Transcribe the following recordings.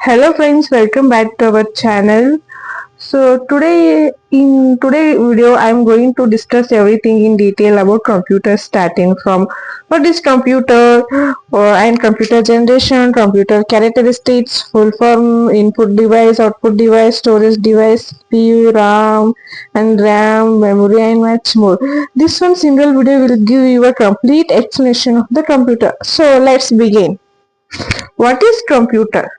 Hello friends, welcome back to our channel. So today video I am going to discuss everything in detail about computer, starting from what is computer and computer generation, computer characteristics, full form, input device, output device, storage device, CPU, RAM and RAM, memory and much more. This one single video will give you a complete explanation of the computer. So let's begin. What is computer?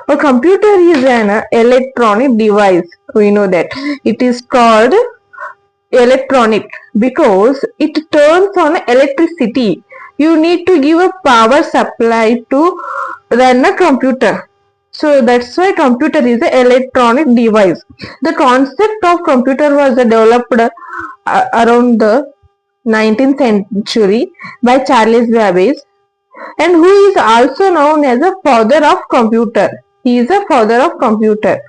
A computer is an electronic device. We know that it is called electronic because it turns on electricity. You need to give a power supply to run a computer. So that's why computer is an electronic device. The concept of computer was developed around the 19th century by Charles Babbage, and who is also known as a father of computer. He is a father of computer.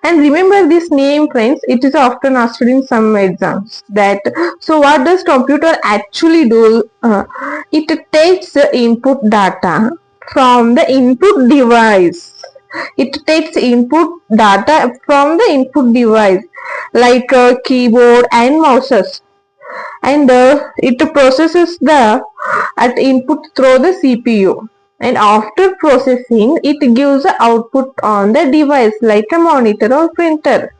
And remember this name, friends, it is often asked in some exams. That so what does computer actually do? It takes the input data from the input device. It takes input data from the input device like keyboard and mouses, and it processes the at input through the CPU, and after processing it gives the output on the device like a monitor or printer.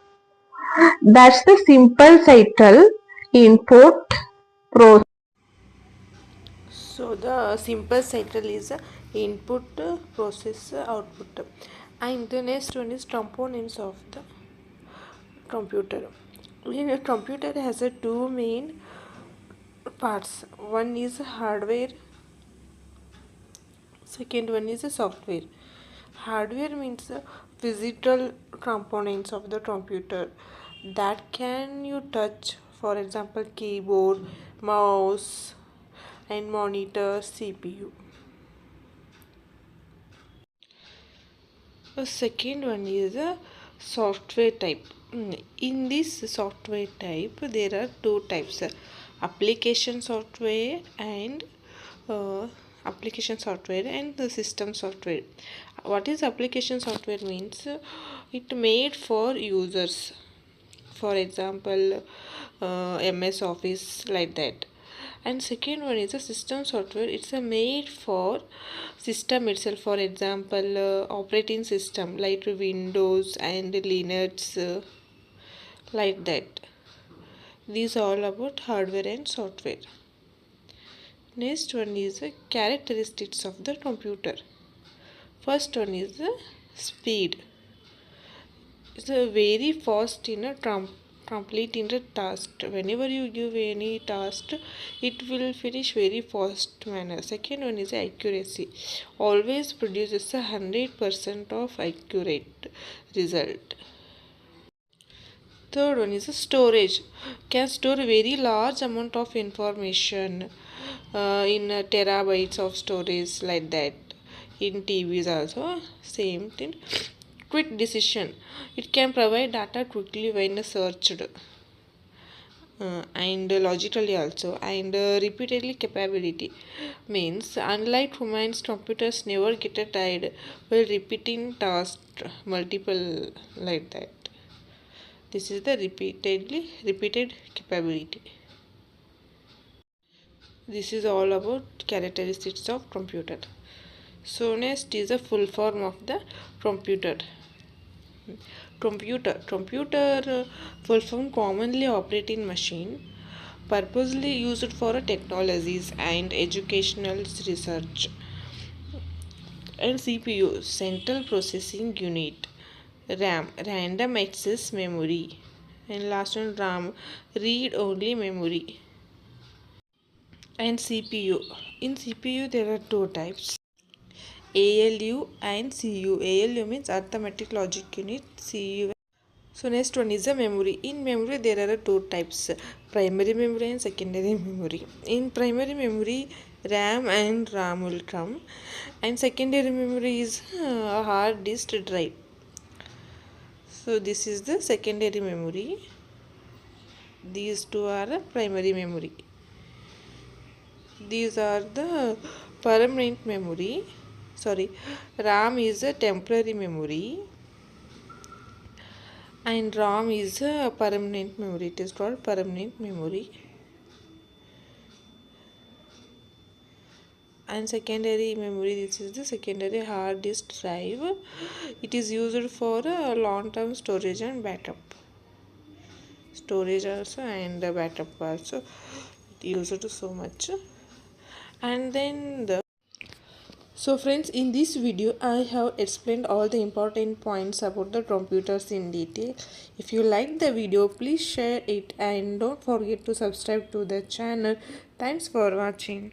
That's the simple cycle: input, process. So the simple cycle is input, process, output, and the next one is components of the computer. In a computer has a two main parts. One is hardware, second one is a software. Hardware means the physical components of the computer that can you touch, for example keyboard, mouse and monitor, CPU. The second one is a software type. In this software type, there are two types: application software and uh, the system software. What is application software means? It made for users. For example, MS Office, like that. And second one is a system software. It's a made for system itself. For example, operating system like Windows and Linux, like that. These are all about hardware and software. Next one is the characteristics of the computer. First one is the speed. It's a very fast in a complete in the task. Whenever you give any task, it will finish very fast manner. Second one is accuracy. Always produces 100% of accurate result. Third one is storage. Can store very large amount of information in terabytes of storage, like that. In TVs also same thing. Quick decision. It can provide data quickly when searched, and logically also, and repeatedly capability means unlike humans, computers never get tired while repeating tasks multiple, like that. This is the repeated capability. This is all about characteristics of computer. So next is a full form of the computer. Computer full form commonly operating machine, purposely used for technologies and educational research. And CPU, central processing unit. RAM, random access memory. And last one, RAM, read only memory. And CPU, in CPU there are two types: ALU and CU. ALU means arithmetic logic unit. CU. So next one is a memory. In memory there are two types: primary memory and secondary memory. In primary memory, RAM and RAM will come, and secondary memory is a hard disk drive. So this is the secondary memory. These two are primary memory. These are the permanent memory. sorry, RAM is a temporary memory and ROM is a permanent memory. It is called permanent memory. And secondary memory, this is the secondary hard disk drive. It is used for long-term storage and backup. Storage also and backup also. It used so much. And then so friends, in this video I have explained all the important points about the computers in detail. If you like the video, please share it and don't forget to subscribe to the channel. Thanks for watching.